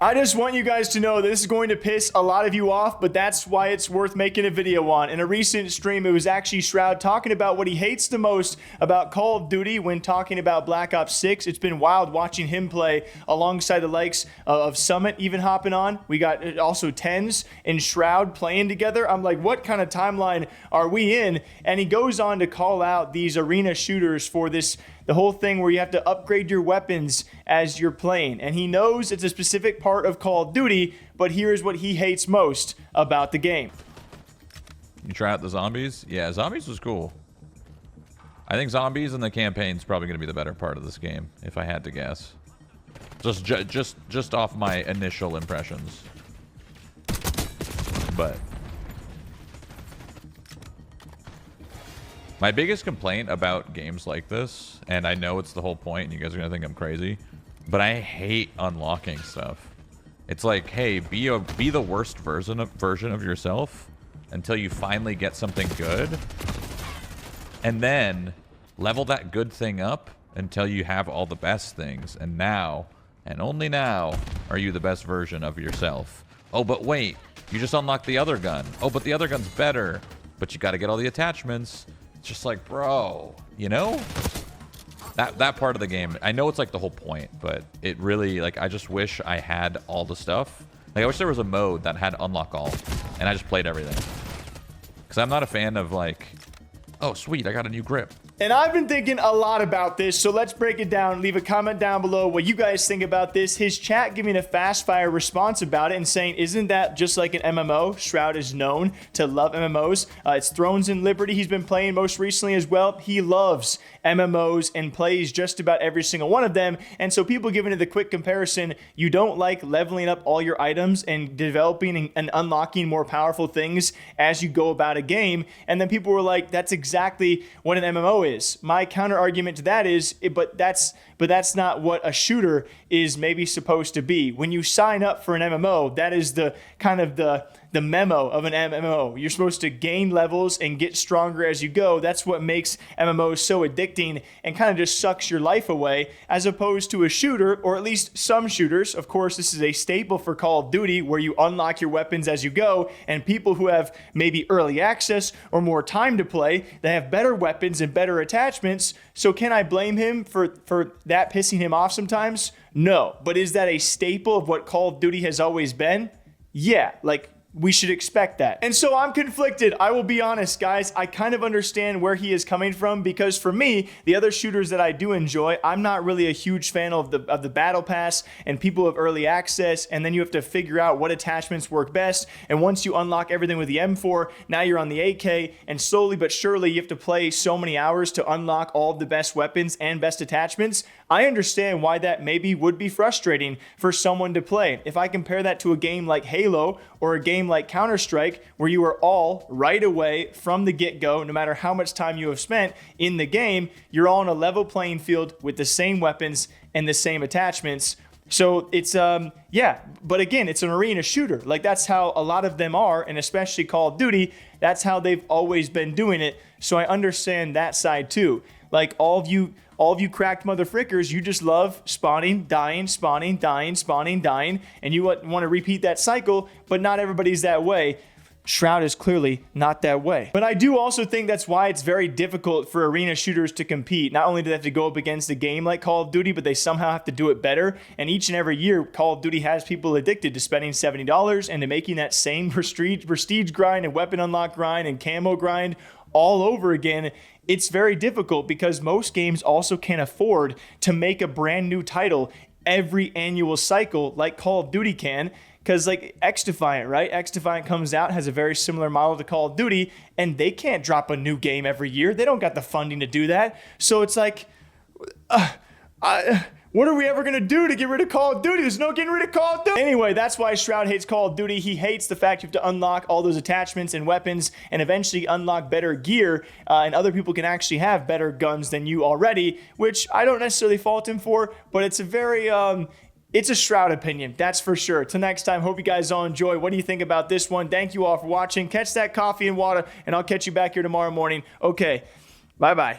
I just want you guys to know this is going to piss a lot of you off, but that's why it's worth making a video on. In a recent stream, it was actually Shroud talking about what he hates the most about Call of Duty when talking about Black Ops 6. It's been wild watching him play alongside the likes of Summit even hopping on. We got also Tens and Shroud playing together. I'm like, what kind of timeline are we in? And he goes on to call out these arena shooters for the whole thing where you have to upgrade your weapons as you're playing. And he knows it's a specific part of Call of Duty, but here's what he hates most about the game. You try out the zombies? Yeah, zombies was cool. I think zombies and the campaign's probably going to be the better part of this game, if I had to guess. Just off my initial impressions. But my biggest complaint about games like this, and I know it's the whole point, and you guys are gonna think I'm crazy, but I hate unlocking stuff. It's like, hey, be the worst version of yourself until you finally get something good, and then level that good thing up until you have all the best things. And now, and only now, are you the best version of yourself. Oh, but wait, you just unlocked the other gun. Oh, but the other gun's better, but you got to get all the attachments. It's just like, bro, you know? That part of the game, I know it's like the whole point, but it really, like, I just wish I had all the stuff. Like, I wish there was a mode that had unlock all, and I just played everything. Because I'm not a fan of, like, oh, sweet, I got a new grip. And I've been thinking a lot about this, so let's break it down. Leave a comment down below what you guys think about this. His chat giving a fast-fire response about it and saying, isn't that just like an MMO? Shroud is known to love MMOs. It's Thrones and Liberty he's been playing most recently as well. He loves MMOs and plays just about every single one of them. And so people giving it the quick comparison, you don't like leveling up all your items and developing and unlocking more powerful things as you go about a game. And then people were like, that's exactly what an MMO is. My counter argument to that is, but that's not what a shooter is maybe supposed to be. When you sign up for an MMO, that is the kind of the memo of an MMO. You're supposed to gain levels and get stronger as you go. That's what makes MMOs so addicting and kind of just sucks your life away, as opposed to a shooter, or at least some shooters. Of course, this is a staple for Call of Duty, where you unlock your weapons as you go, and people who have maybe early access or more time to play, they have better weapons and better attachments. So can I blame him for that pissing him off sometimes? No. But is that a staple of what Call of Duty has always been? Yeah, like, we should expect that. And so I'm conflicted. I will be honest, guys. I kind of understand where he is coming from, because for me, the other shooters that I do enjoy, I'm not really a huge fan of the battle pass and people have early access, and then you have to figure out what attachments work best. And once you unlock everything with the M4, now you're on the AK, and slowly but surely you have to play so many hours to unlock all of the best weapons and best attachments. I understand why that maybe would be frustrating for someone to play. If I compare that to a game like Halo or a game like Counter-Strike, where you are all right away from the get-go, no matter how much time you have spent in the game, you're all on a level playing field with the same weapons and the same attachments. So it's, yeah, but again, it's an arena shooter. Like, that's how a lot of them are, and especially Call of Duty, that's how they've always been doing it. So I understand that side too. Like, all of you cracked motherfrickers, you just love spawning, dying, spawning, dying, spawning, dying, and you want to repeat that cycle, but not everybody's that way. Shroud is clearly not that way. But I do also think that's why it's very difficult for arena shooters to compete. Not only do they have to go up against a game like Call of Duty, but they somehow have to do it better. And each and every year, Call of Duty has people addicted to spending $70 and to making that same prestige grind and weapon unlock grind and camo grind all over again. It's very difficult because most games also can't afford to make a brand new title every annual cycle like Call of Duty can. Because, like, X-Defiant, right? X-Defiant comes out, has a very similar model to Call of Duty, and they can't drop a new game every year. They don't got the funding to do that. So it's like, what are we ever going to do to get rid of Call of Duty? There's no getting rid of Call of Duty. Anyway, that's why Shroud hates Call of Duty. He hates the fact you have to unlock all those attachments and weapons and eventually unlock better gear, and other people can actually have better guns than you already, which I don't necessarily fault him for, but it's a very, it's a Shroud opinion, that's for sure. Till next time, hope you guys all enjoy. What do you think about this one? Thank you all for watching. Catch that coffee and water, and I'll catch you back here tomorrow morning. Okay, bye-bye.